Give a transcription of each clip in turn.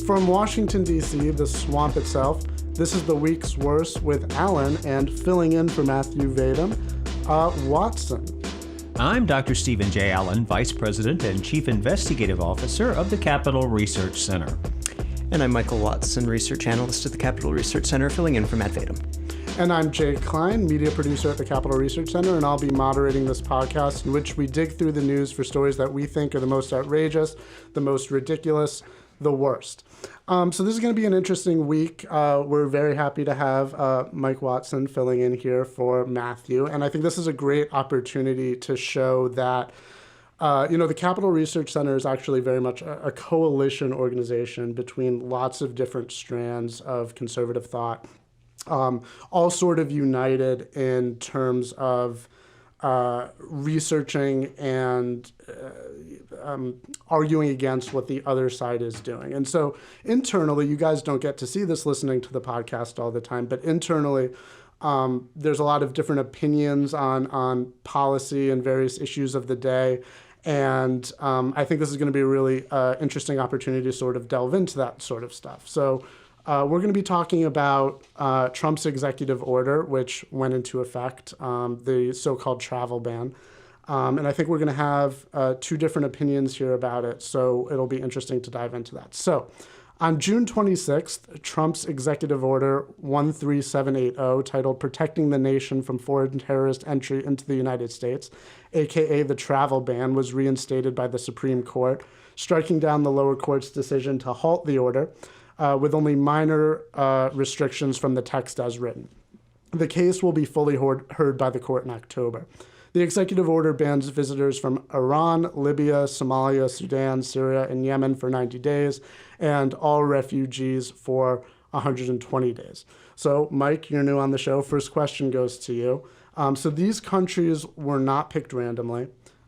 From Washington, D.C., the swamp itself, this is the week's worst with Alan, and filling in for Matthew Vadum, Watson. I'm Dr. Stephen J. Allen, Vice President and Chief Investigative Officer of the Capitol Research Center. And I'm Michael Watson, Research Analyst at the Capitol Research Center, filling in for Matt Vadum. And I'm Jay Klein, Media Producer at the Capitol Research Center, and I'll be moderating this podcast in which we dig through the news for stories that we think are the most outrageous, the most ridiculous, the worst. So this is going to be an interesting week. We're very happy to have Mike Watson filling in here for Matthew. And I think this is a great opportunity to show that, the Capitol Research Center is actually very much a coalition organization between lots of different strands of conservative thought, all sort of united in terms of researching and arguing against what the other side is doing. And so internally, you guys don't get to see this listening to the podcast all the time, but internally, there's a lot of different opinions on policy and various issues of the day. And I think this is going to be a really interesting opportunity to sort of delve into that sort of stuff. So we're going to be talking about Trump's executive order, which went into effect, the so-called travel ban. And I think we're going to have two different opinions here about it, so it'll be interesting to dive into that. So on June 26th, Trump's executive order 13780, titled Protecting the Nation from Foreign Terrorist Entry into the United States, aka the travel ban, was reinstated by the Supreme Court, striking down the lower court's decision to halt the order, with only minor restrictions from the text as written. The case will be fully heard by the court in October. The executive order bans visitors from Iran, Libya, Somalia, Sudan, Syria, and Yemen for 90 days, and all refugees for 120 days. So, Mike, you're new on the show. First question goes to you. So these countries were not picked randomly.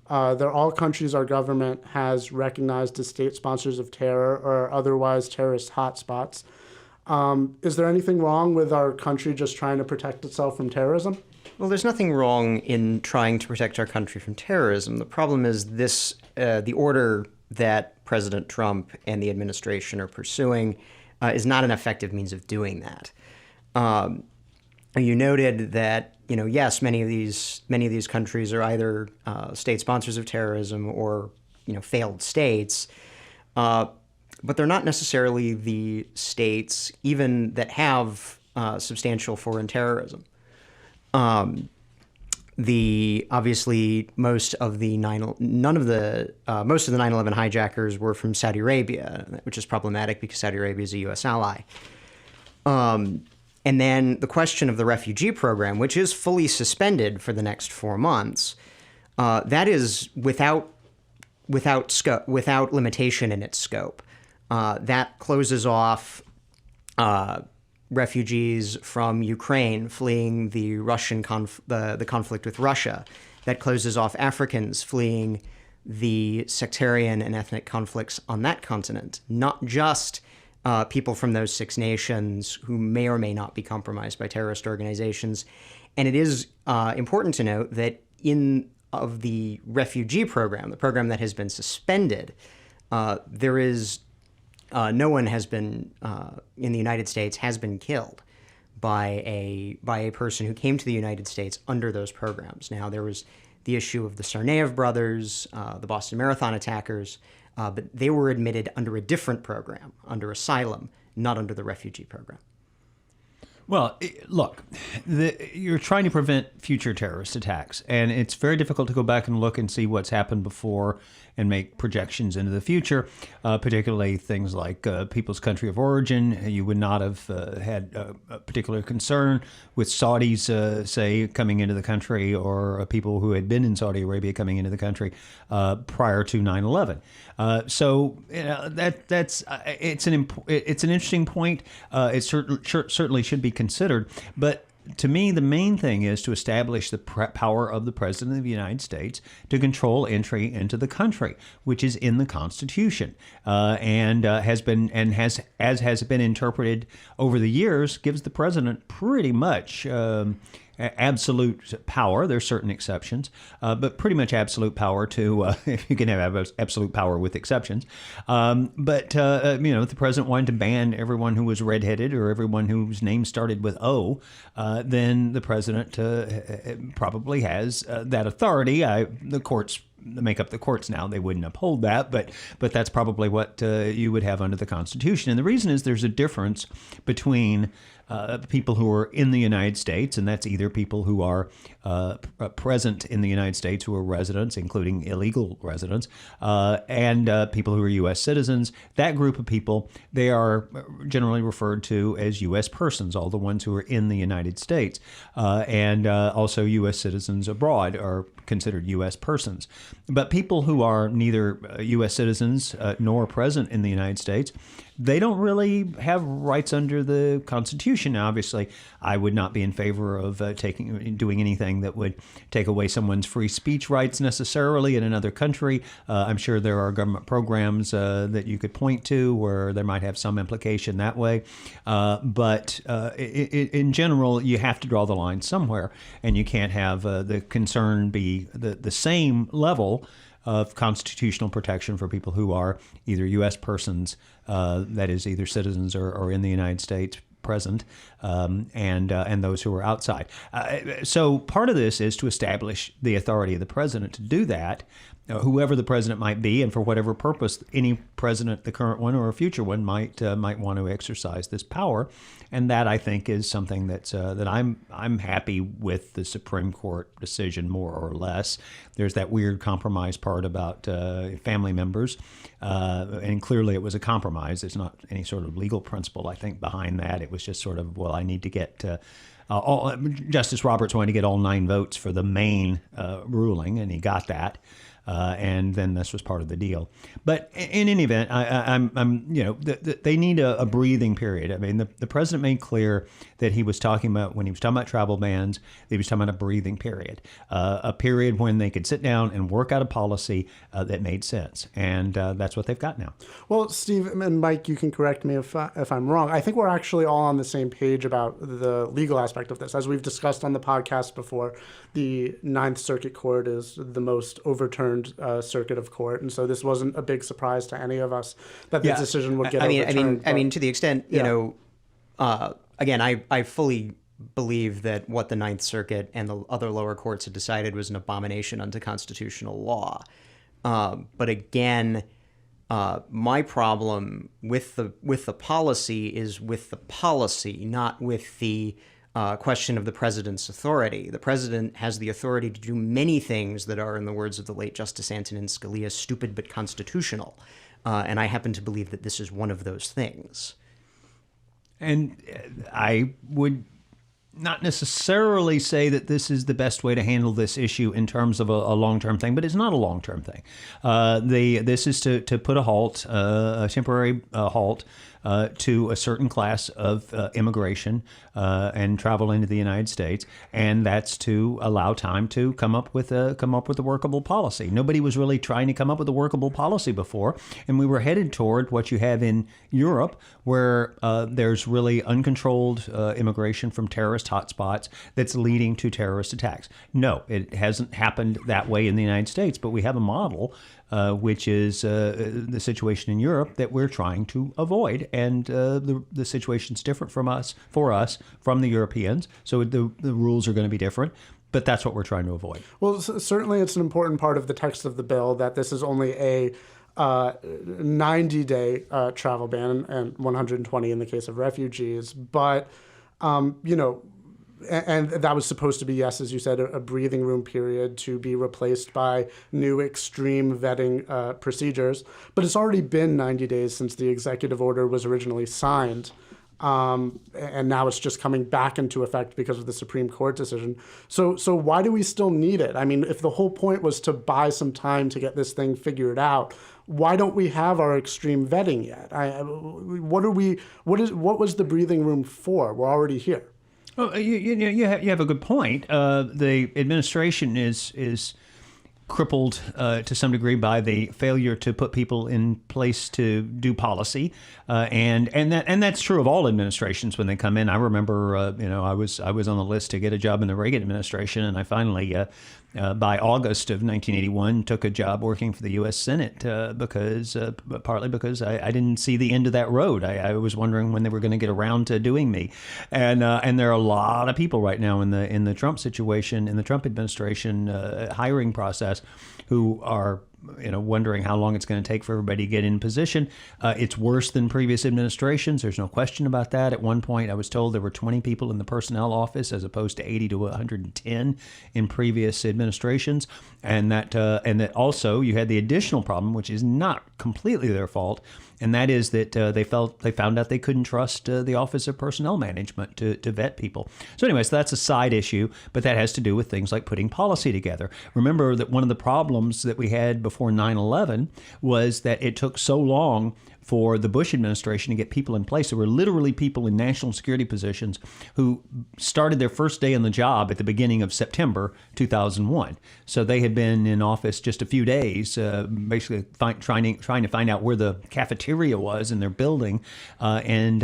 They're all countries our government has recognized as state sponsors of terror or otherwise terrorist hotspots. Is there anything wrong with our country just trying to protect itself from terrorism? Well, there's nothing wrong in trying to protect our country from terrorism. The problem is the order that President Trump and the administration are pursuing is not an effective means of doing that. You noted that, yes, many of these countries are either state sponsors of terrorism or, failed states, but they're not necessarily the states even that have substantial foreign terrorism. Obviously most of the 9/11 hijackers were from Saudi Arabia, which is problematic because Saudi Arabia is a U.S. ally. And then the question of the refugee program, which is fully suspended for the next 4 months, that is without limitation in its scope. That closes off refugees from Ukraine fleeing the the conflict with Russia. That closes off Africans fleeing the sectarian and ethnic conflicts on that continent, not just people from those 6 nations who may or may not be compromised by terrorist organizations. And it is important to note that of the refugee program, the program that has been suspended, there is no one has been in the United States has been killed by a person who came to the United States under those programs. Now, there was the issue of the Tsarnaev brothers, the Boston Marathon attackers, but they were admitted under a different program, under asylum, not under the refugee program. Well, look, you're trying to prevent future terrorist attacks, and it's very difficult to go back and look and see what's happened before and make projections into the future, particularly things like people's country of origin. You would not have had a particular concern with Saudis, say, coming into the country, or people who had been in Saudi Arabia coming into the country prior to 9/11. So it's an interesting point. It certainly should be considered, but to me, the main thing is to establish the power of the President of the United States to control entry into the country, which is in the Constitution, and has been interpreted over the years, gives the President pretty much absolute power. There's certain exceptions, but pretty much absolute power to, you can have absolute power with exceptions. But if the president wanted to ban everyone who was redheaded or everyone whose name started with O, then the president probably has that authority. The courts make up the courts now. They wouldn't uphold that, but that's probably what you would have under the Constitution. And the reason is there's a difference between people who are in the United States, and that's either people who are present in the United States who are residents, including illegal residents, and people who are U.S. citizens. That group of people, they are generally referred to as U.S. persons, all the ones who are in the United States, and also U.S. citizens abroad are considered U.S. persons. But people who are neither U.S. citizens nor present in the United States, they don't really have rights under the Constitution. Now, obviously, I would not be in favor of doing anything that would take away someone's free speech rights necessarily in another country. I'm sure there are government programs that you could point to where there might have some implication that way. But in general, you have to draw the line somewhere, and you can't have the concern be the same level of constitutional protection for people who are either U.S. persons, that is, either citizens or in the United States present, and those who are outside. So part of this is to establish the authority of the president to do that, whoever the president might be, and for whatever purpose any president, the current one or a future one, might want to exercise this power. And that, I think, is something that I'm happy with the Supreme Court decision, more or less. There's that weird compromise part about family members, and clearly it was a compromise. There's not any sort of legal principle, I think, behind that. It was just sort of, well, I need to get Justice Roberts wanted to get all 9 votes for the main ruling, and he got that. And then this was part of the deal. But in any event, they need a breathing period. I mean, the president made clear that he was talking about, when he was talking about travel bans, he was talking about a breathing period, a period when they could sit down and work out a policy that made sense. And that's what they've got now. Well, Steve and Mike, you can correct me if I'm wrong. I think we're actually all on the same page about the legal aspect of this. As we've discussed on the podcast before, the Ninth Circuit Court is the most overturned circuit of court, and so this wasn't a big surprise to any of us that the decision would get overturned. I mean, to the extent, again, I fully believe that what the Ninth Circuit and the other lower courts had decided was an abomination unto constitutional law. But again, my problem with the policy is with the policy, not with the question of the president's authority. The president has the authority to do many things that are, in the words of the late Justice Antonin Scalia, stupid but constitutional. And I happen to believe that this is one of those things. And I would not necessarily say that this is the best way to handle this issue in terms of a long-term thing, but it's not a long-term thing. This is to put a halt, a temporary halt, to a certain class of immigration and travel into the United States, and that's to allow time to come up with a workable policy. Nobody was really trying to come up with a workable policy before, and we were headed toward what you have in Europe, where there's really uncontrolled immigration from terrorist hotspots that's leading to terrorist attacks. No, it hasn't happened that way in the United States, but we have a model which is the situation in Europe that we're trying to avoid. And the situation's different for us, from the Europeans. So the rules are going to be different. But that's what we're trying to avoid. Well, certainly it's an important part of the text of the bill that this is only a 90-day travel ban and 120 in the case of refugees. But, and that was supposed to be, yes, as you said, a breathing room period to be replaced by new extreme vetting procedures. But it's already been 90 days since the executive order was originally signed. And now it's just coming back into effect because of the Supreme Court decision. So why do we still need it? I mean, if the whole point was to buy some time to get this thing figured out, why don't we have our extreme vetting yet? What was the breathing room for? We're already here. Oh, you have a good point. The administration is crippled to some degree by the failure to put people in place to do policy, and that's true of all administrations when they come in. I remember, I was on the list to get a job in the Reagan administration, and I finally, by August of 1981, took a job working for the U.S. Senate partly because I didn't see the end of that road. I was wondering when they were going to get around to doing me, and there are a lot of people right now in the Trump situation, in the Trump administration hiring process, who are wondering how long it's going to take for everybody to get in position. It's worse than previous administrations. There's no question about that. At one point, I was told there were 20 people in the personnel office as opposed to 80 to 110 in previous administrations. And that also you had the additional problem, which is not completely their fault, and that is that they found out they couldn't trust the Office of Personnel Management to vet people. So anyways, that's a side issue, but that has to do with things like putting policy together. Remember that one of the problems that we had before 9/11 was that it took so long for the Bush administration to get people in place. There were literally people in national security positions who started their first day on the job at the beginning of September 2001. So they had been in office just a few days, basically trying to find out where the cafeteria was in their building, and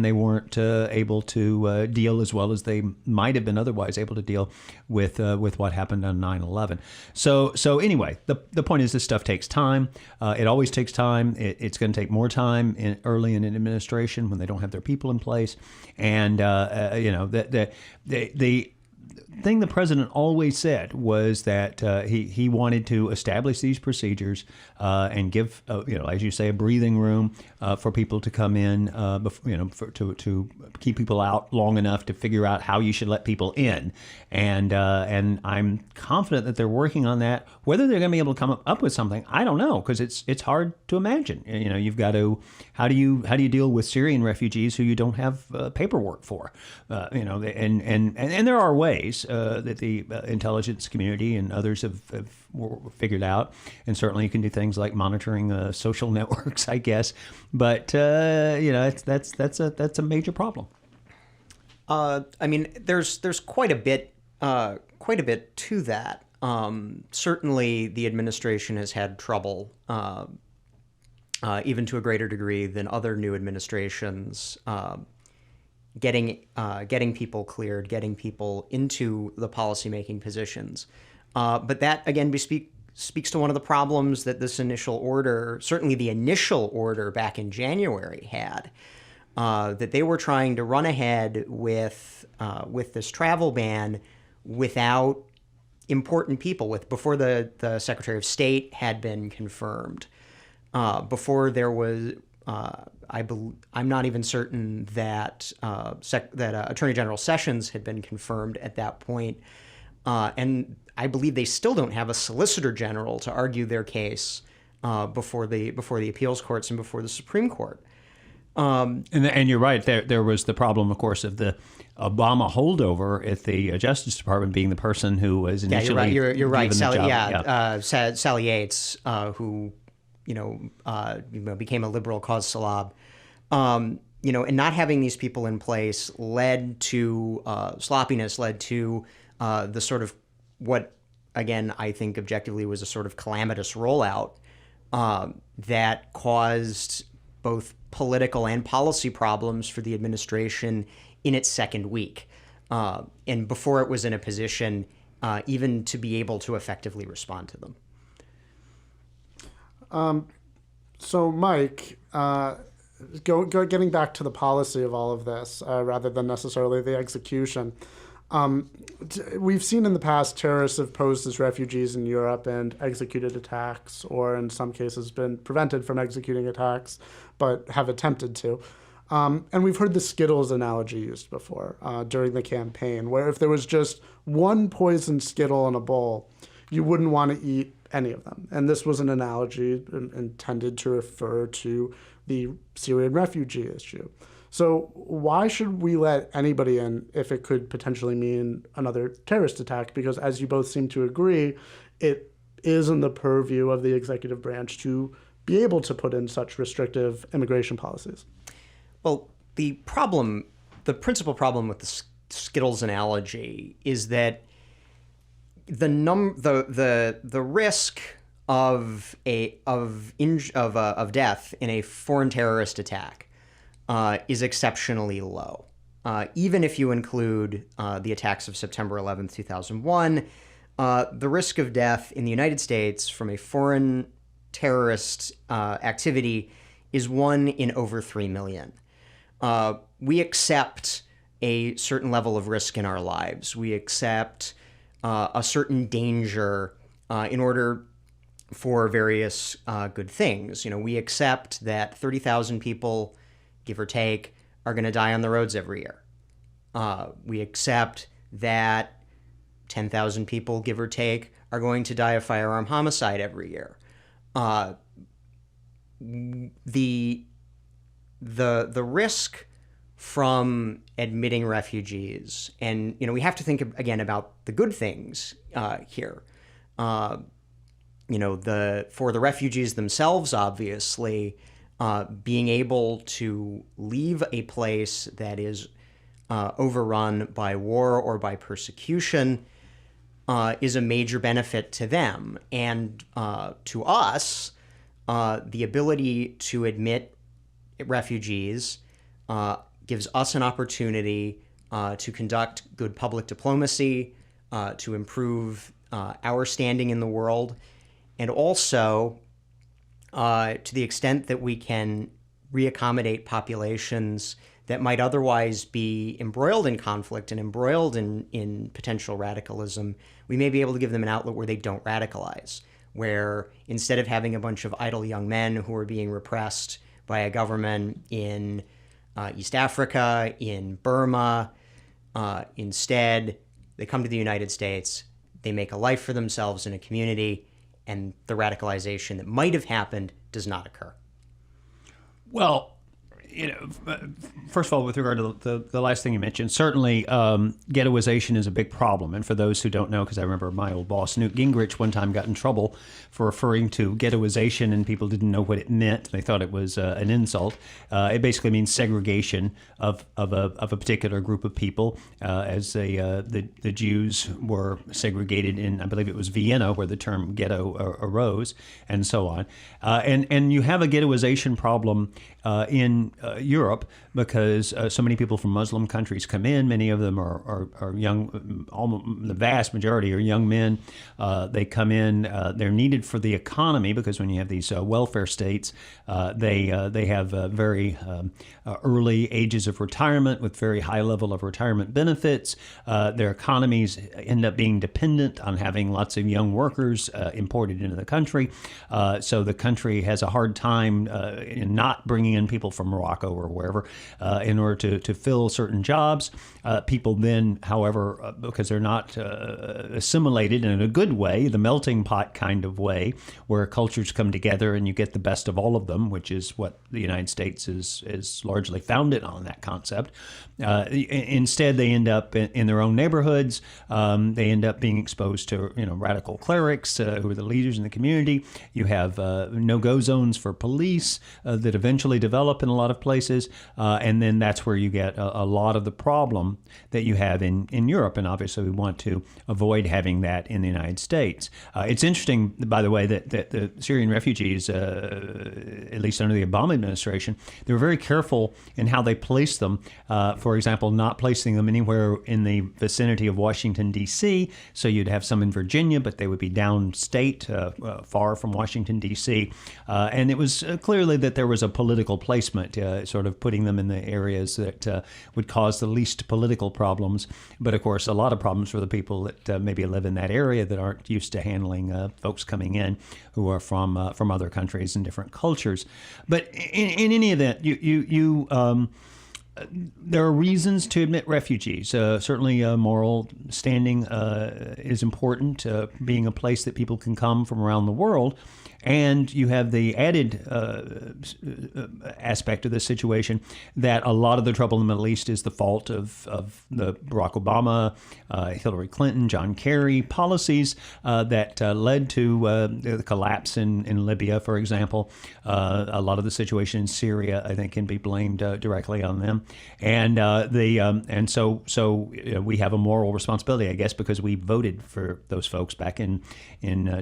they weren't able to deal as well as they might have been otherwise able to deal with what happened on 9/11. So anyway, the point is this stuff takes time. It always takes time. It's going to take more time early in an administration when they don't have their people in place, and the thing the president always said was that he wanted to establish these procedures and give, as you say, a breathing room for people to come in, to keep people out long enough to figure out how you should let people in. And I'm confident that they're working on that. Whether they're going to be able to come up with something, I don't know, because it's hard to imagine. You've got to how do you deal with Syrian refugees who you don't have paperwork for? And there are ways that the intelligence community and others have figured out, and certainly you can do things like monitoring social networks, I guess. But that's a major problem. There's quite a bit to that. Certainly, the administration has had trouble, even to a greater degree than other new administrations, getting people cleared, getting people into the policymaking positions. But that, again, speaks to one of the problems that this initial order, certainly the initial order back in January, had, that they were trying to run ahead with this travel ban without important people, before the Secretary of State had been confirmed, before there was. I'm not even certain that Attorney General Sessions had been confirmed at that point, and I believe they still don't have a Solicitor General to argue their case before the appeals courts and before the Supreme Court. And you're right. There was the problem, of course, of the Obama holdover at the Justice Department being the person who was initially you're right. given the job. Sally Yates, who became a liberal cause salab. And not having these people in place led to sloppiness, led to the sort of what, again, I think objectively was a sort of calamitous rollout that caused both political and policy problems for the administration in its second week, and before it was in a position even to be able to effectively respond to them. So, Mike, getting back to the policy of all of this, rather than necessarily the execution, we've seen in the past terrorists have posed as refugees in Europe and executed attacks, or in some cases been prevented from executing attacks, but have attempted to. And we've heard the Skittles analogy used before during the campaign, where if there was just one poisoned Skittle in a bowl, you wouldn't want to eat any of them. And this was an analogy intended to refer to the Syrian refugee issue. So why should we let anybody in if it could potentially mean another terrorist attack? Because as you both seem to agree, it is in the purview of the executive branch to be able to put in such restrictive immigration policies. Well, the principal problem with the Skittles analogy is that the risk of death in a foreign terrorist attack is exceptionally low. Even if you include the attacks of September 11th, 2001, the risk of death in the United States from a foreign terrorist activity is 1 in over 3 million. We accept a certain level of risk in our lives. We accept a certain danger in order for various good things. We accept that 30,000 people, give or take, are going to die on the roads every year. We accept that 10,000 people, give or take, are going to die of firearm homicide every year. The risk from admitting refugees, and we have to think again about the good things here. For the refugees themselves, obviously, being able to leave a place that is overrun by war or by persecution is a major benefit to them. And to us, the ability to admit refugees gives us an opportunity to conduct good public diplomacy, to improve our standing in the world, and also to the extent that we can reaccommodate populations that might otherwise be embroiled in conflict and embroiled in potential radicalism, we may be able to give them an outlet where they don't radicalize, where instead of having a bunch of idle young men who are being repressed by a government in East Africa, in Burma, instead they come to the United States, they make a life for themselves in a community, and the radicalization that might have happened does not occur. Well, first of all, with regard to the last thing you mentioned, certainly ghettoization is a big problem. And for those who don't know, because I remember my old boss, Newt Gingrich, one time got in trouble for referring to ghettoization, and people didn't know what it meant. They thought it was an insult. It basically means segregation of a particular group of people, as the Jews were segregated in, I believe it was Vienna, where the term ghetto arose, and so on. And you have a ghettoization problem in Europe, because so many people from Muslim countries come in. Many of them are young, almost the vast majority are young men. They come in, they're needed for the economy, because when you have these welfare states, they have very early ages of retirement with very high level of retirement benefits. Their economies end up being dependent on having lots of young workers imported into the country. So the country has a hard time in not bringing in people from Morocco or wherever in order to fill certain jobs. People then, however, because they're not assimilated in a good way, the melting pot kind of way, where cultures come together and you get the best of all of them, which is what the United States is largely founded on, that concept. Instead, they end up in their own neighborhoods. They end up being exposed to radical clerics who are the leaders in the community. You have no-go zones for police that eventually develop in a lot of places, and then that's where you get a lot of the problem that you have in Europe, and obviously we want to avoid having that in the United States. It's interesting, by the way, that the Syrian refugees, at least under the Obama administration, they were very careful in how they placed them. For example, not placing them anywhere in the vicinity of Washington, D.C., so you'd have some in Virginia, but they would be downstate, far from Washington, D.C., and it was clearly that there was a political placement, sort of putting them in the areas that would cause the least political problems. But of course, a lot of problems for the people that maybe live in that area that aren't used to handling folks coming in who are from other countries and different cultures. But in any event, there are reasons to admit refugees. Certainly, moral standing is important, being a place that people can come from around the world. And you have the added aspect of this situation that a lot of the trouble in the Middle East is the fault of the Barack Obama, Hillary Clinton, John Kerry policies that led to the collapse in Libya, for example. A lot of the situation in Syria, I think, can be blamed directly on them. And so we have a moral responsibility, I guess, because we voted for those folks back in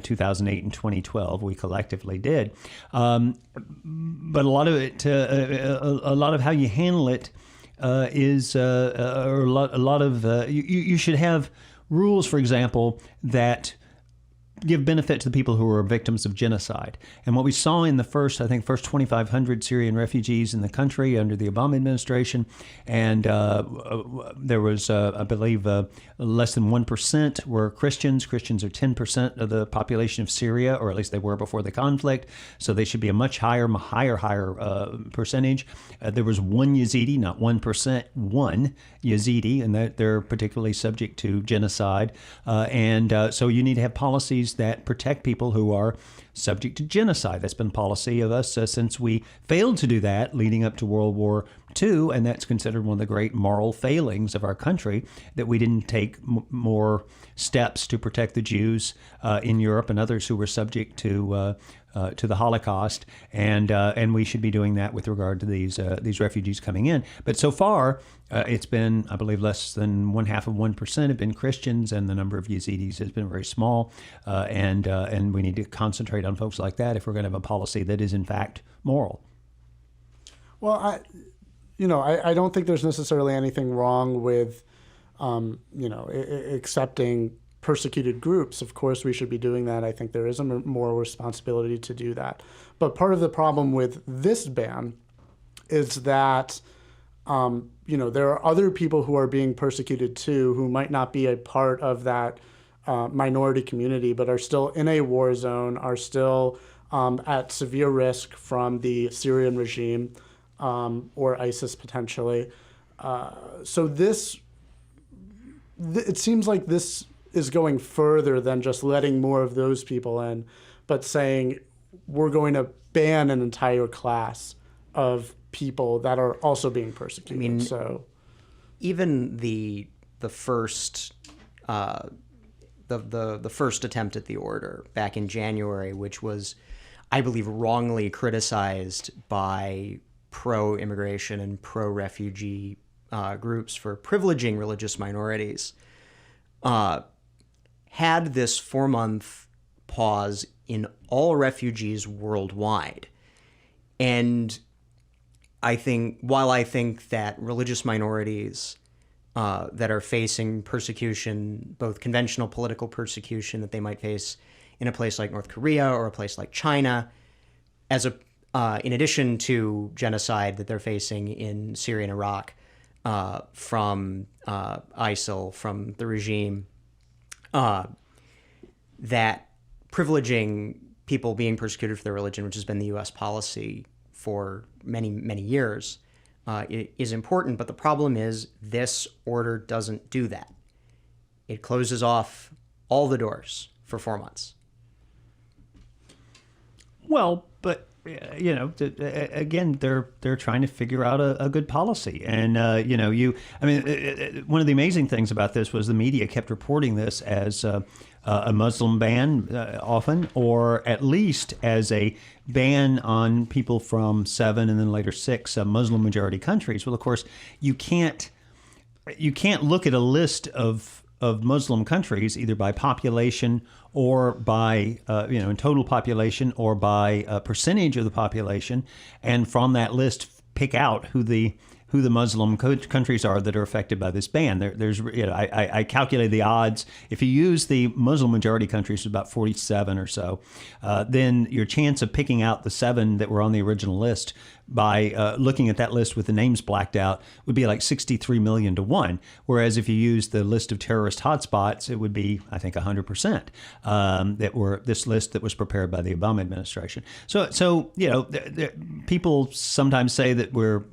2008 and 2012. We collectively did. But a lot of it, a lot of how you handle it is a lot of you should have rules, for example, that give benefit to the people who are victims of genocide. And what we saw in the first 2,500 Syrian refugees in the country under the Obama administration, and there was, I believe, less than 1% were Christians. Christians are 10% of the population of Syria, or at least they were before the conflict, so they should be a much higher percentage. There was one Yazidi, not 1%, one Yazidi, and they're particularly subject to genocide. So you need to have policies that protect people who are subject to genocide. That's been a policy of us since we failed to do that leading up to World War II, and that's considered one of the great moral failings of our country, that we didn't take more steps to protect the Jews in Europe and others who were subject to the Holocaust, and we should be doing that with regard to these refugees coming in. But so far, it's been, I believe, less than 0.5% have been Christians, and the number of Yazidis has been very small. And we need to concentrate on folks like that if we're going to have a policy that is in fact moral. Well, I don't think there's necessarily anything wrong with, accepting persecuted groups. Of course, we should be doing that. I think there is a moral responsibility to do that. But part of the problem with this ban is that, there are other people who are being persecuted too, who might not be a part of that minority community, but are still in a war zone, are still at severe risk from the Syrian regime or ISIS potentially. So it seems like this is going further than just letting more of those people in, but saying we're going to ban an entire class of people that are also being persecuted. I mean, so even the first the first attempt at the order back in January, which was, I believe, wrongly criticized by pro-immigration and pro-refugee groups for privileging religious minorities, had this 4-month pause in all refugees worldwide. And while I think that religious minorities that are facing persecution, both conventional political persecution that they might face in a place like North Korea or a place like China, in addition to genocide that they're facing in Syria and Iraq from ISIL, from the regime, that privileging people being persecuted for their religion, which has been the U.S. policy for many, many years, is important. But the problem is this order doesn't do that. It closes off all the doors for 4 months. Well, but again, they're trying to figure out a good policy, and one of the amazing things about this was the media kept reporting this as a Muslim ban often, or at least as a ban on people from 7 and then later 6 Muslim majority countries. Well, of course, you can't look at a list of Muslim countries either by population or by in total population or by a percentage of the population, and from that list pick out who the Muslim countries are that are affected by this ban. I calculated the odds. If you use the Muslim majority countries, about 47 or so, then your chance of picking out the 7 that were on the original list by looking at that list with the names blacked out would be like 63 million to 1. Whereas if you use the list of terrorist hotspots, it would be, I think, 100% that were this list that was prepared by the Obama administration. So people sometimes say that we're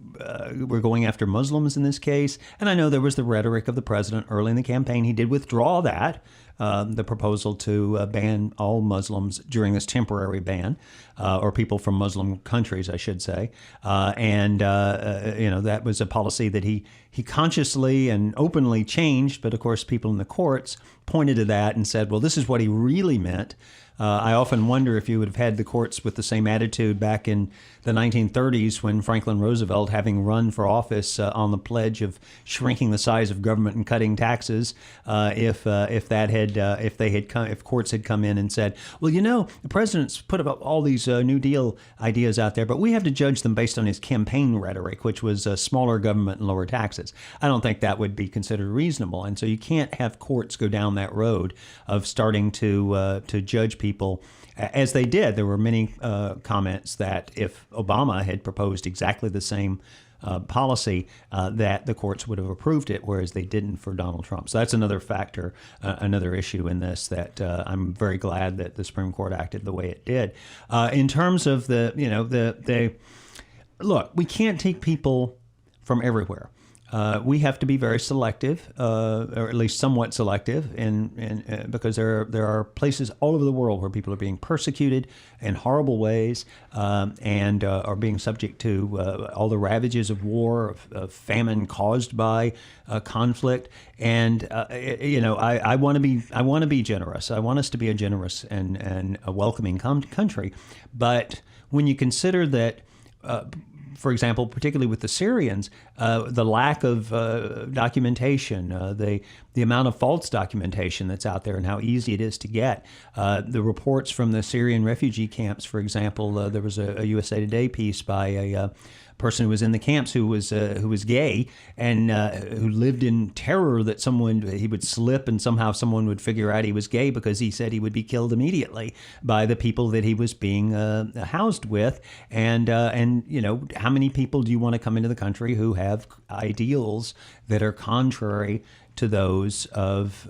going after Muslims in this case. And I know there was the rhetoric of the president early in the campaign. He did withdraw that the proposal to ban all Muslims during this temporary ban, or people from Muslim countries, I should say. That was a policy that he consciously and openly changed. But of course, people in the courts pointed to that and said, well, this is what he really meant. I often wonder if you would have had the courts with the same attitude back in the 1930s when Franklin Roosevelt, having run for office on the pledge of shrinking the size of government and cutting taxes, if courts had come in and said, well, the president's put up all these New Deal ideas out there, but we have to judge them based on his campaign rhetoric, which was smaller government and lower taxes. I don't think that would be considered reasonable, and so you can't have courts go down that road of starting to judge people as they did. There were many comments that if Obama had proposed exactly the same policy, that the courts would have approved it, whereas they didn't for Donald Trump. So that's another factor, another issue in this that I'm very glad that the Supreme Court acted the way it did. In terms of look, we can't take people from everywhere. We have to be very selective, or at least somewhat selective, because there are places all over the world where people are being persecuted in horrible ways, and are being subject to all the ravages of war, of famine caused by conflict. And I want to be generous. I want us to be a generous and a welcoming country. But when you consider that, for example, particularly with the Syrians, the lack of documentation, the amount of false documentation that's out there and how easy it is to get. The reports from the Syrian refugee camps, for example, there was a USA Today piece by a person who was in the camps who was gay and who lived in terror that he would slip and somehow someone would figure out he was gay because he said he would be killed immediately by the people that he was being housed with. And how many people do you want to come into the country who have ideals that are contrary to those of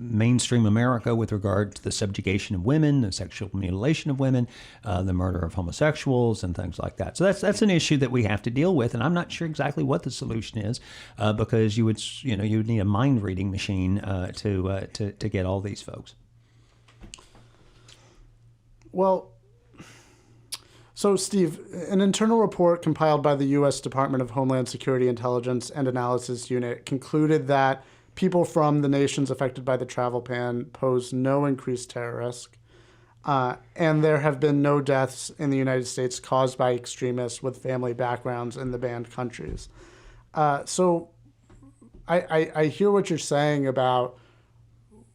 mainstream America with regard to the subjugation of women, the sexual mutilation of women, the murder of homosexuals, and things like that. So that's an issue that we have to deal with, and I'm not sure exactly what the solution is, because you would need a mind reading machine to get all these folks. Well, so, Steve, an internal report compiled by the U.S. Department of Homeland Security Intelligence and Analysis Unit concluded that people from the nations affected by the travel ban pose no increased terror risk, and there have been no deaths in the United States caused by extremists with family backgrounds in the banned countries. So I hear what you're saying about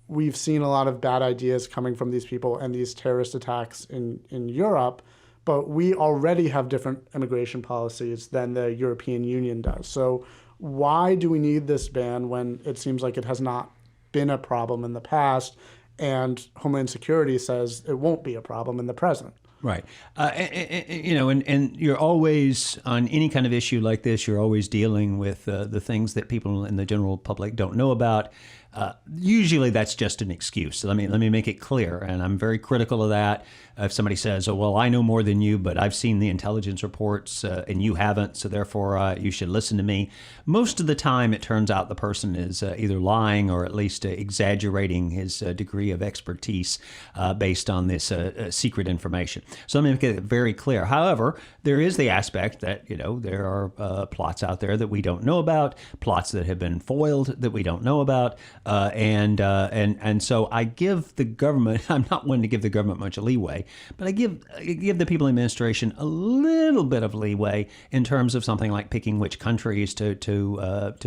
we've seen a lot of bad ideas coming from these people and these terrorist attacks in Europe, but we already have different immigration policies than the European Union does. So why do we need this ban when it seems like it has not been a problem in the past, and Homeland Security says it won't be a problem in the present? Right. And you're always, on any kind of issue like this, you're always dealing with the things that people in the general public don't know about. Usually that's just an excuse. So let me make it clear, and I'm very critical of that. If somebody says, "Oh, well, I know more than you, but I've seen the intelligence reports and you haven't, so therefore you should listen to me." Most of the time, it turns out the person is either lying or at least exaggerating his degree of expertise based on this secret information. So let me make it very clear. However, there is the aspect that there are plots out there that we don't know about, plots that have been foiled that we don't know about. And so I give the government, I'm not one to give the government much leeway, but I give the people in administration a little bit of leeway in terms of something like picking which countries to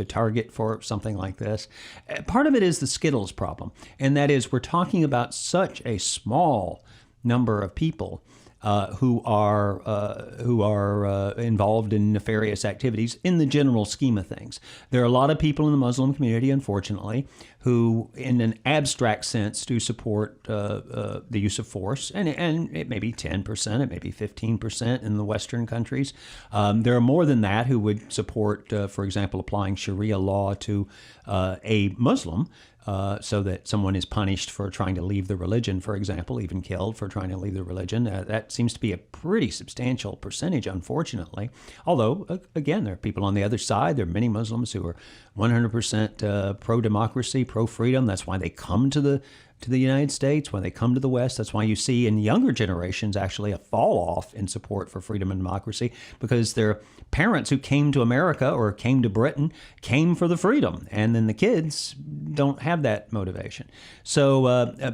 target for something like this. Part of it is the Skittles problem, and that is we're talking about such a small number of people who are involved in nefarious activities in the general scheme of things. There are a lot of people in the Muslim community, unfortunately, who, in an abstract sense, do support the use of force, and it may be 10%, it may be 15% in the Western countries. There are more than that who would support, for example, applying Sharia law to a Muslim so that someone is punished for trying to leave the religion, for example, even killed for trying to leave the religion. That seems to be a pretty substantial percentage, unfortunately. Although, again, there are people on the other side. There are many Muslims who are 100% pro-democracy, pro-freedom. That's why they come to the United States, when they come to the West. That's why you see in younger generations actually a fall off in support for freedom and democracy, because their parents who came to America or came to Britain came for the freedom, and then the kids don't have that motivation. So,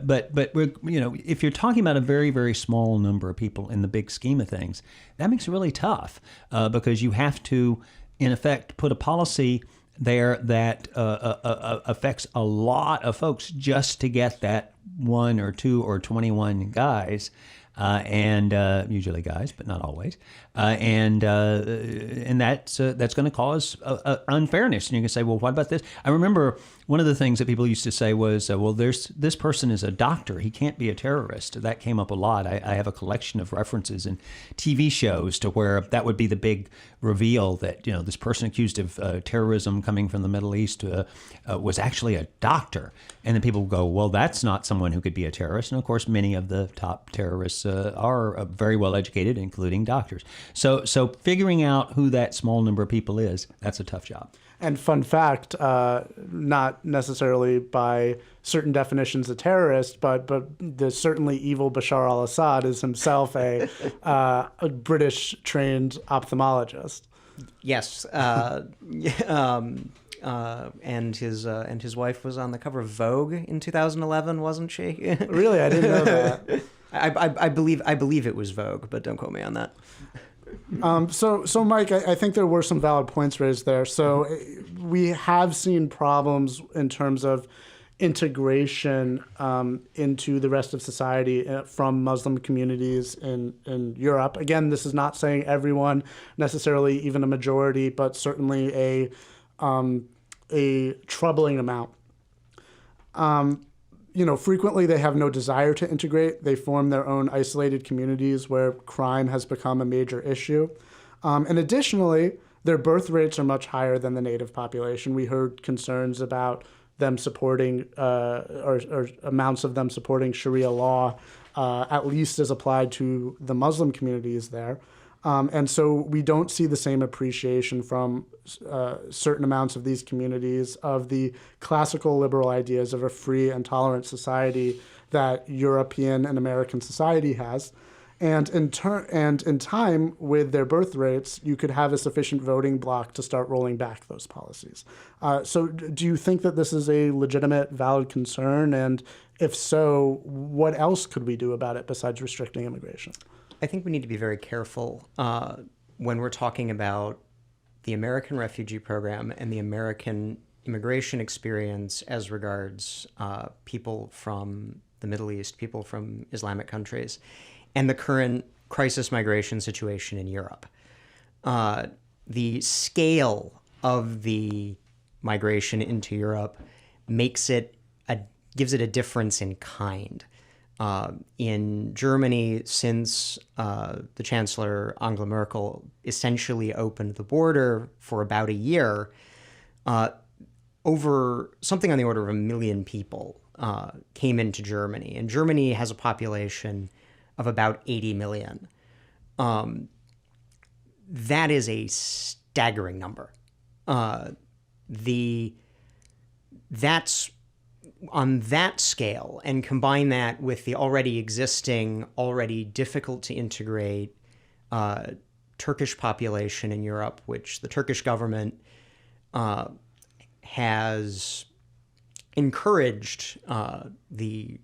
but we're, if you're talking about a very, very small number of people in the big scheme of things, that makes it really tough because you have to, in effect, put a policy there that affects a lot of folks just to get that 1 or 2 or 21 guys, and usually guys, but not always, and that's going to cause unfairness. And you can say, well, what about this? I remember one of the things that people used to say was, well, this person is a doctor. He can't be a terrorist. That came up a lot. I have a collection of references in TV shows to where that would be the big reveal that, this person accused of terrorism coming from the Middle East was actually a doctor. And then people go, well, that's not someone who could be a terrorist. And of course, many of the top terrorists are very well educated, including doctors. So figuring out who that small number of people is, that's a tough job. And fun fact, not necessarily by certain definitions a terrorist, but the certainly evil Bashar al-Assad is himself a British-trained ophthalmologist. Yes, and his wife was on the cover of Vogue in 2011, wasn't she? Really, I didn't know that. I believe it was Vogue, but don't quote me on that. So Mike, I think there were some valid points raised there. So we have seen problems in terms of integration into the rest of society from Muslim communities in Europe. Again, this is not saying everyone, necessarily even a majority, but certainly a troubling amount. Frequently they have no desire to integrate. They form their own isolated communities where crime has become a major issue. And additionally, their birth rates are much higher than the native population. We heard concerns about them supporting, or amounts of them supporting Sharia law, at least as applied to the Muslim communities there. And so we don't see the same appreciation from certain amounts of these communities of the classical liberal ideas of a free and tolerant society that European and American society has. And in time, with their birth rates, you could have a sufficient voting bloc to start rolling back those policies. So do you think that this is a legitimate, valid concern? And if so, what else could we do about it besides restricting immigration? I think we need to be very careful when we're talking about the American refugee program and the American immigration experience as regards people from the Middle East, people from Islamic countries, and the current crisis migration situation in Europe. The scale of the migration into Europe gives it a difference in kind. In Germany, since the Chancellor Angela Merkel essentially opened the border for about a year, over something on the order of 1 million people came into Germany. And Germany has a population of about 80 million. That is a staggering number. That's on that scale, and combine that with the already existing, already difficult to integrate Turkish population in Europe, which the Turkish government has encouraged the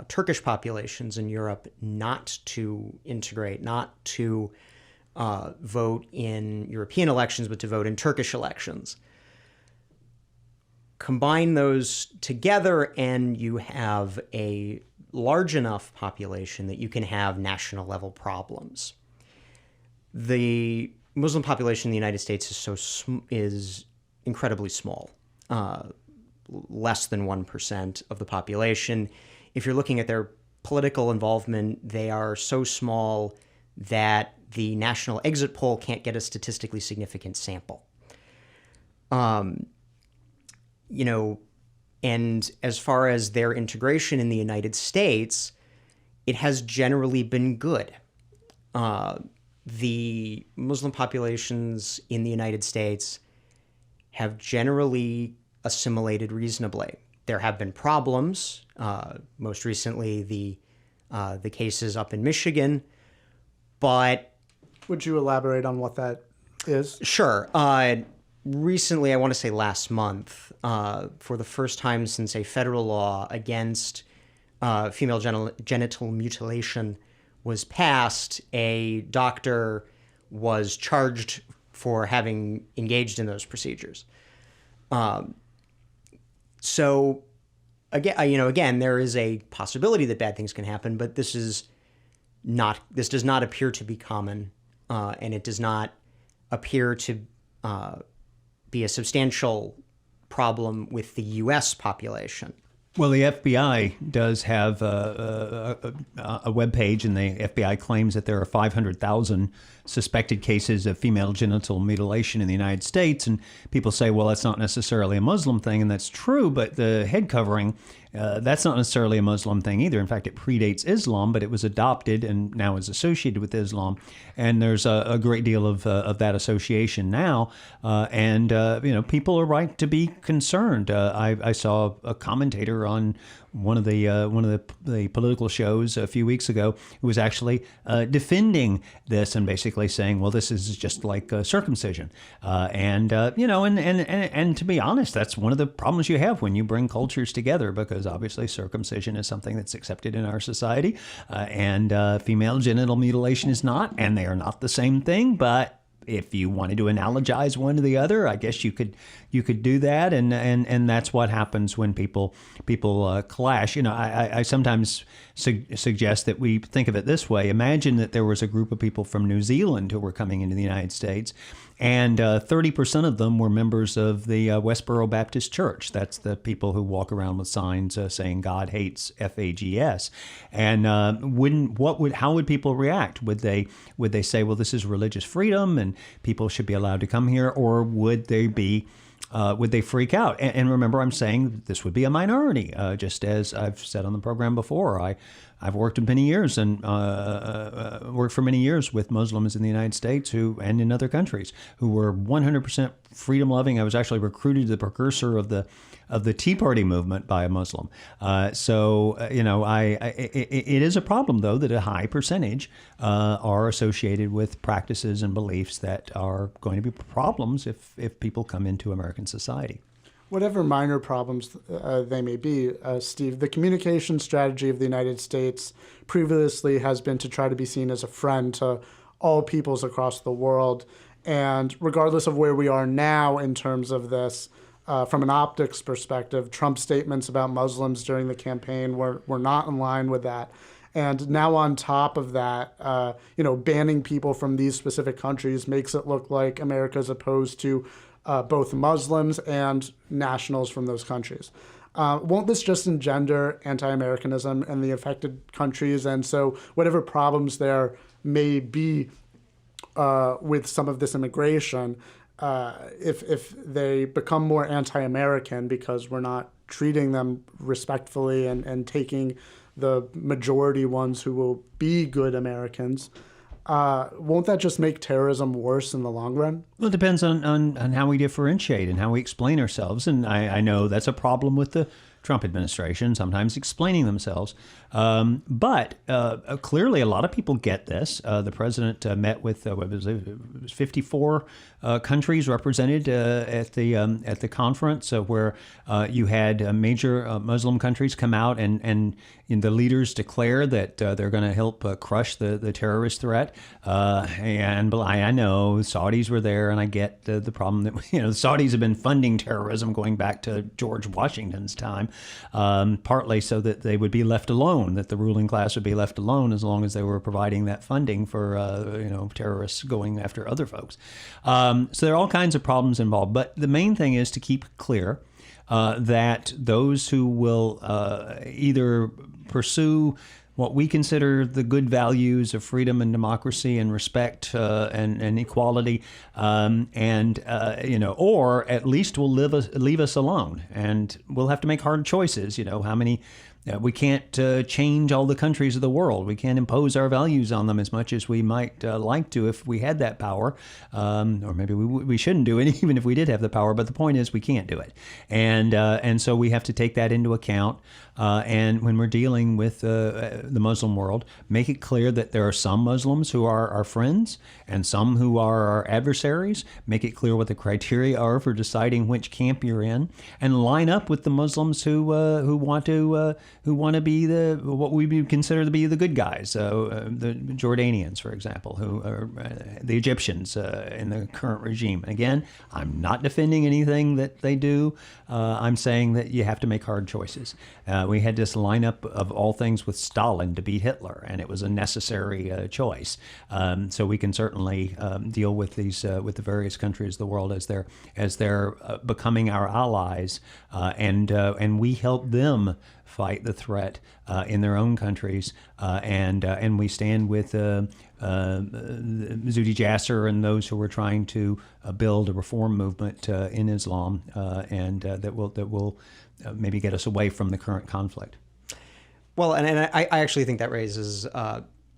Turkish populations in Europe not to integrate, not to vote in European elections, but to vote in Turkish elections. Combine those together and you have a large enough population that you can have national level problems. The Muslim population in the United States is incredibly small, less than 1% of the population. If you're looking at their political involvement, they are so small that the national exit poll can't get a statistically significant sample. And as far as their integration in the United States, it has generally been good. The Muslim populations in the United States have generally assimilated reasonably. There have been problems, most recently the cases up in Michigan, but... Would you elaborate on what that is? Sure. Recently, I want to say last month, for the first time since a federal law against female genital mutilation was passed, a doctor was charged for having engaged in those procedures. So, again, there is a possibility that bad things can happen, but this does not appear to be common, and it does not appear to be a substantial problem with the U.S. population. Well, the FBI does have a web page, and the FBI claims that there are 500,000 suspected cases of female genital mutilation in the United States. And people say, well, that's not necessarily a Muslim thing, and that's true. But the head covering, that's not necessarily a Muslim thing either. In fact, it predates Islam, but it was adopted and now is associated with Islam. And there's a great deal of that association now. People are right to be concerned. I saw a commentator on one of the political shows a few weeks ago who was actually defending this and basically saying, well, this is just like circumcision. And to be honest, that's one of the problems you have when you bring cultures together, because obviously circumcision is something that's accepted in our society, and female genital mutilation is not, and they are not the same thing. But if you wanted to analogize one to the other, I guess you could do that, and that's what happens when people clash. I sometimes suggest that we think of it this way. Imagine that there was a group of people from New Zealand who were coming into the United States, and 30% of them were members of the Westboro Baptist Church. That's the people who walk around with signs saying God hates FAGS. And how would people react? Would they say, well, this is religious freedom and people should be allowed to come here, or would they freak out? And remember, I'm saying this would be a minority, just as I've said on the program before. I've worked many years and worked for many years with Muslims in the United States and in other countries who were 100% freedom loving. I was actually recruited to the precursor of the Tea Party movement by a Muslim. It is a problem, though, that a high percentage are associated with practices and beliefs that are going to be problems if people come into American society. Whatever minor problems they may be, Steve, the communication strategy of the United States previously has been to try to be seen as a friend to all peoples across the world. And regardless of where we are now in terms of this, from an optics perspective, Trump's statements about Muslims during the campaign were not in line with that. And now on top of that, banning people from these specific countries makes it look like America's opposed to both Muslims and nationals from those countries. Won't this just engender anti-Americanism in the affected countries? And so whatever problems there may be with some of this immigration, if they become more anti-American because we're not treating them respectfully and taking the majority ones who will be good Americans, won't that just make terrorism worse in the long run? Well, it depends on how we differentiate and how we explain ourselves. And I know that's a problem with the Trump administration, sometimes explaining themselves. But clearly, a lot of people get this. The president met with 54 countries represented at the conference, where you had major Muslim countries come out and the leaders declare that they're going to help crush the terrorist threat. And I know Saudis were there, and I get the problem that the Saudis have been funding terrorism going back to George Washington's time, partly so that they would be left alone, that the ruling class would be left alone as long as they were providing that funding for terrorists going after other folks. So there are all kinds of problems involved, but the main thing is to keep clear that those who will either pursue what we consider the good values of freedom and democracy and respect and equality, or at least will leave us alone, and we'll have to make hard choices. How many. We can't change all the countries of the world. We can't impose our values on them as much as we might like to if we had that power. Or maybe we shouldn't do it even if we did have the power. But the point is we can't do it. And so we have to take that into account. And when we're dealing with the Muslim world, make it clear that there are some Muslims who are our friends and some who are our adversaries. Make it clear what the criteria are for deciding which camp you're in, and line up with the Muslims who want to be what we would consider to be the good guys, the Jordanians, for example, who are the Egyptians in the current regime. Again, I'm not defending anything that they do. I'm saying that you have to make hard choices. We had this lineup of all things with Stalin to beat Hitler, and it was a necessary choice. So we can certainly deal with these with the various countries of the world as they're becoming our allies, and we help them fight the threat in their own countries, and we stand with Zuhdi Jasser and those who are trying to build a reform movement in Islam, and that will maybe get us away from the current conflict. Well, and I actually think that raises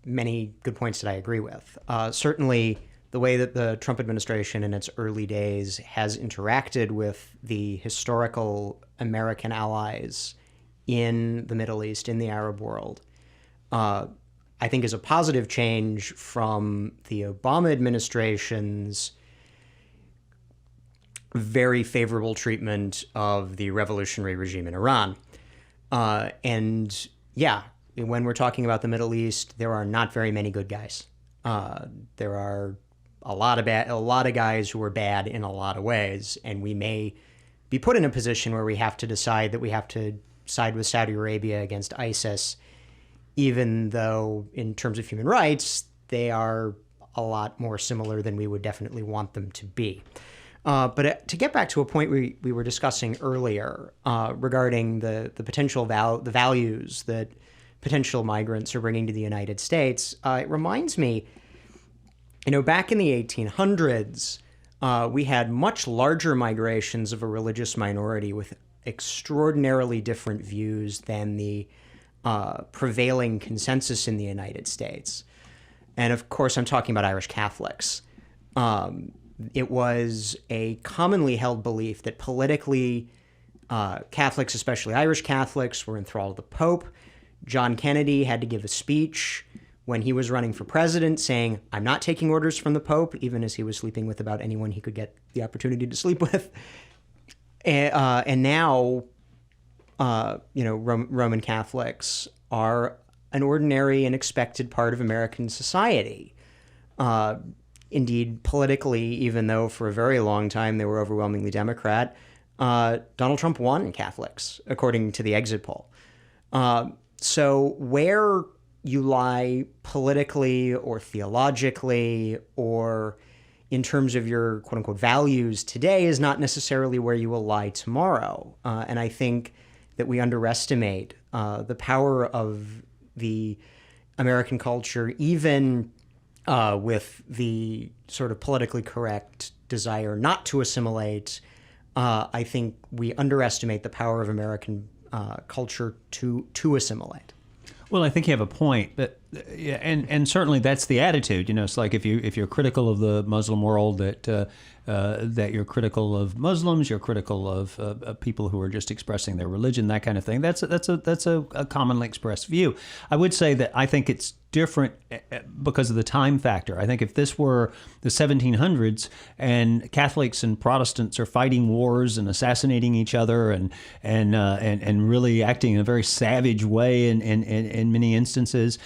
many good points that I agree with. Certainly, the way that the Trump administration in its early days has interacted with the historical American allies in the Middle East, in the Arab world, I think is a positive change from the Obama administration's very favorable treatment of the revolutionary regime in Iran. And yeah, when we're talking about the Middle East, there are not very many good guys. There are a lot of guys who are bad in a lot of ways, and we may be put in a position where we have to decide that we have to side with Saudi Arabia against ISIS, even though in terms of human rights, they are a lot more similar than we would definitely want them to be. But to get back to a point we were discussing earlier regarding the potential the values that potential migrants are bringing to the United States, it reminds me, back in the 1800s, we had much larger migrations of a religious minority with extraordinarily different views than the prevailing consensus in the United States. And of course, I'm talking about Irish Catholics. It was a commonly held belief that politically, Catholics, especially Irish Catholics, were enthralled to the Pope. John Kennedy had to give a speech when he was running for president saying, "I'm not taking orders from the Pope," even as he was sleeping with about anyone he could get the opportunity to sleep with. And now, Roman Catholics are an ordinary and expected part of American society. Indeed, politically, even though for a very long time they were overwhelmingly Democrat, Donald Trump won Catholics, according to the exit poll. So where you lie politically or theologically or in terms of your quote-unquote values today is not necessarily where you will lie tomorrow. And I think that we underestimate the power of the American culture, even with the sort of politically correct desire not to assimilate. I think we underestimate the power of American culture to assimilate. Well, I think you have a point, but and certainly that's the attitude. It's like if you're critical of the Muslim world, that you're critical of Muslims, you're critical of people who are just expressing their religion, that kind of thing. That's a commonly expressed view. I would say that I think it's different because of the time factor. I think if this were the 1700s and Catholics and Protestants are fighting wars and assassinating each other and really acting in a very savage way in many instances,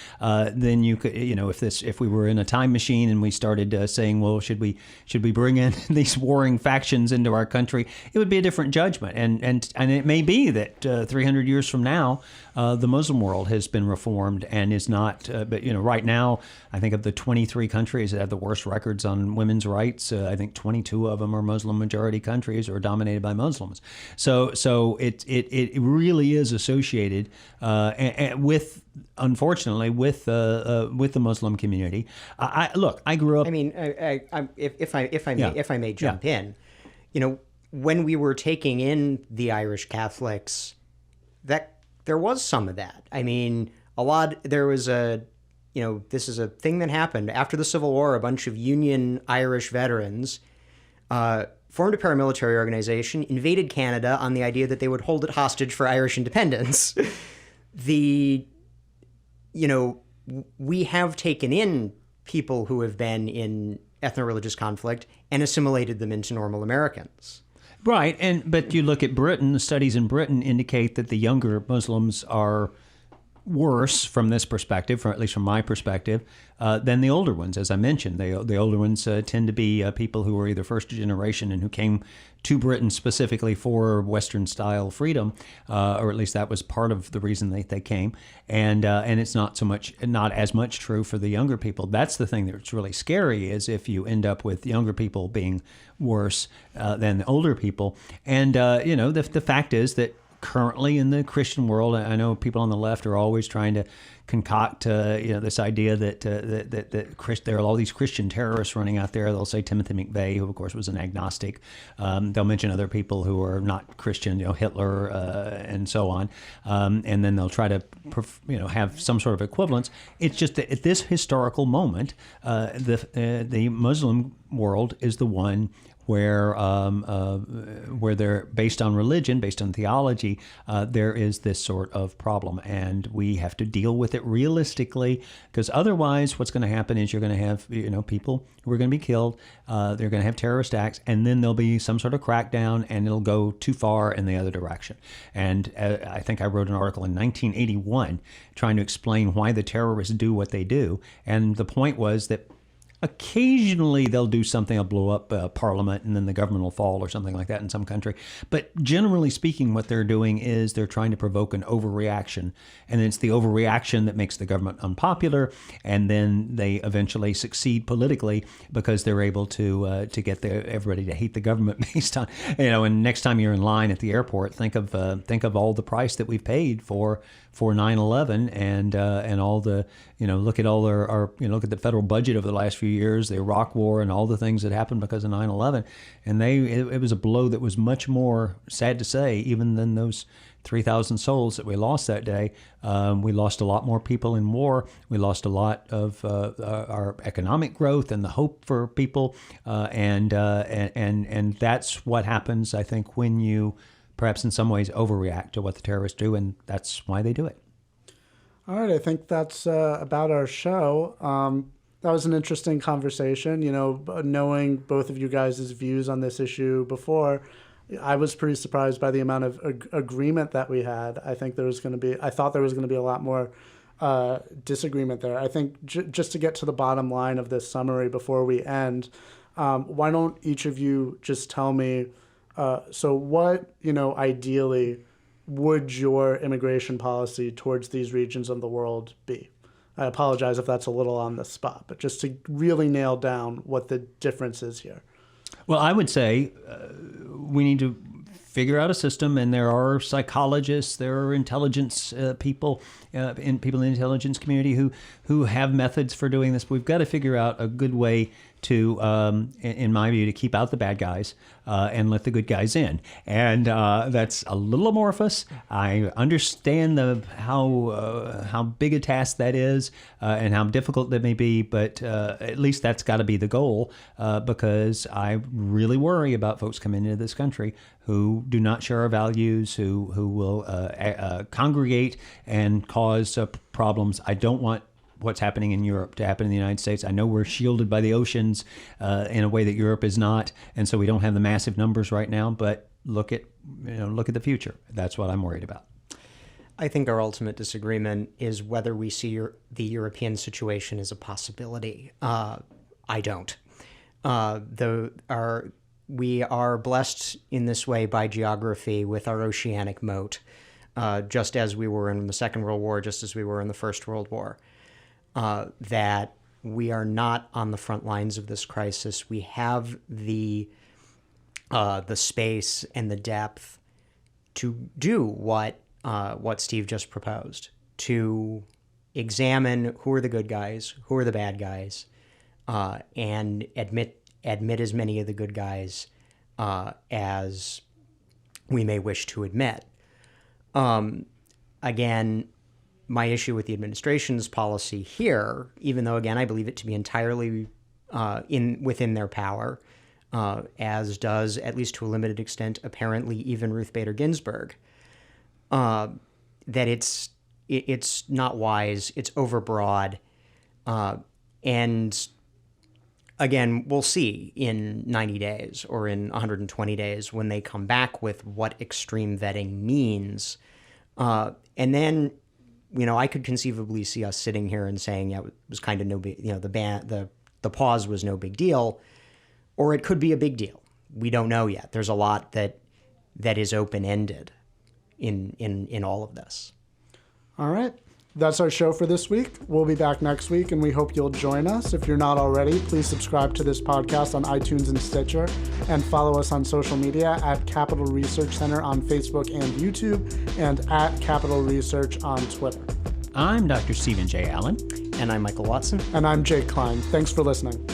then you could, if we were in a time machine and we started saying, well, should we bring in these warring factions into our country, it would be a different judgment. And it may be that 300 years from now, the Muslim world has been reformed and is not. But right now, I think of the 23 countries that have the worst records on women's rights, I think 22 of them are Muslim majority countries or dominated by Muslims. So it really is associated with, unfortunately, with the Muslim community. I grew up. I mean, if I may jump in, when we were taking in the Irish Catholics, that there was some of that. I mean, there was this is a thing that happened after the Civil War. A bunch of Union Irish veterans formed a paramilitary organization, invaded Canada on the idea that they would hold it hostage for Irish independence. We have taken in people who have been in ethno-religious conflict and assimilated them into normal Americans. Right, but you look at Britain, the studies in Britain indicate that the younger Muslims are worse from this perspective, or at least from my perspective, than the older ones. As I mentioned, the older ones tend to be people who were either first generation and who came to Britain specifically for Western-style freedom, or at least that was part of the reason they came. And it's not as much true for the younger people. That's the thing that's really scary, is if you end up with younger people being worse than the older people. And the fact is that currently in the Christian world, I know people on the left are always trying to concoct, this idea that there are all these Christian terrorists running out there. They'll say Timothy McVeigh, who of course was an agnostic. They'll mention other people who are not Christian, Hitler and so on, and then they'll try to, have some sort of equivalence. It's just that at this historical moment, the Muslim world is the one where they're based on religion, based on theology, there is this sort of problem, and we have to deal with it realistically, because otherwise, what's going to happen is you're going to have people who are going to be killed. They're going to have terrorist acts, and then there'll be some sort of crackdown, and it'll go too far in the other direction. And I think I wrote an article in 1981 trying to explain why the terrorists do what they do, and the point was that occasionally they'll do something, they'll blow up parliament, and then the government will fall or something like that in some country. But generally speaking, what they're doing is they're trying to provoke an overreaction. And it's the overreaction that makes the government unpopular. And then they eventually succeed politically because they're able to get everybody to hate the government based on, and next time you're in line at the airport, think of all the price that we've paid for 9/11 and all the, look at all our look at the federal budget over the last few years, the Iraq War and all the things that happened because of 9/11. And it was a blow that was much more, sad to say, even than those 3,000 souls that we lost that day. We lost a lot more people in war. We lost a lot of our economic growth and the hope for people. And that's what happens, I think, when you perhaps in some ways overreact to what the terrorists do, and that's why they do it. All right, I think that's about our show. That was an interesting conversation. Knowing both of you guys' views on this issue before, I was pretty surprised by the amount of agreement that we had. I thought there was going to be a lot more disagreement there. I think just to get to the bottom line of this summary before we end, why don't each of you just tell me, so what, ideally would your immigration policy towards these regions of the world be? I apologize if that's a little on the spot, but just to really nail down what the difference is here. Well, I would say we need to figure out a system, and there are psychologists, there are intelligence people in the intelligence community who have methods for doing this. But we've got to figure out a good way to, in my view, to keep out the bad guys and let the good guys in. And that's a little amorphous. I understand how big a task that is and how difficult that may be, but at least that's got to be the goal because I really worry about folks coming into this country who do not share our values, who will congregate and cause problems. I don't want what's happening in Europe to happen in the United States. I know we're shielded by the oceans in a way that Europe is not, and so we don't have the massive numbers right now. But look at the future. That's what I'm worried about. I think our ultimate disagreement is whether we see the European situation as a possibility. I don't. We are blessed in this way by geography with our oceanic moat, just as we were in the Second World War, just as we were in the First World War, that we are not on the front lines of this crisis. We have the space and the depth to do what Steve just proposed, to examine who are the good guys, who are the bad guys, and admit as many of the good guys as we may wish to admit. Again, my issue with the administration's policy here, even though, again, I believe it to be entirely within their power, as does, at least to a limited extent, apparently even Ruth Bader Ginsburg, that it's not wise, it's overbroad, and again, we'll see in 90 days or in 120 days when they come back with what extreme vetting means, and then, I could conceivably see us sitting here and saying, yeah, it was kind of no big, the pause was no big deal, or it could be a big deal. We don't know yet. There's a lot that is open-ended in all of this. All right. That's our show for this week. We'll be back next week, and we hope you'll join us. If you're not already, please subscribe to this podcast on iTunes and Stitcher, and follow us on social media at Capital Research Center on Facebook and YouTube, and at Capital Research on Twitter. I'm Dr. Stephen J. Allen. And I'm Michael Watson. And I'm Jake Klein. Thanks for listening.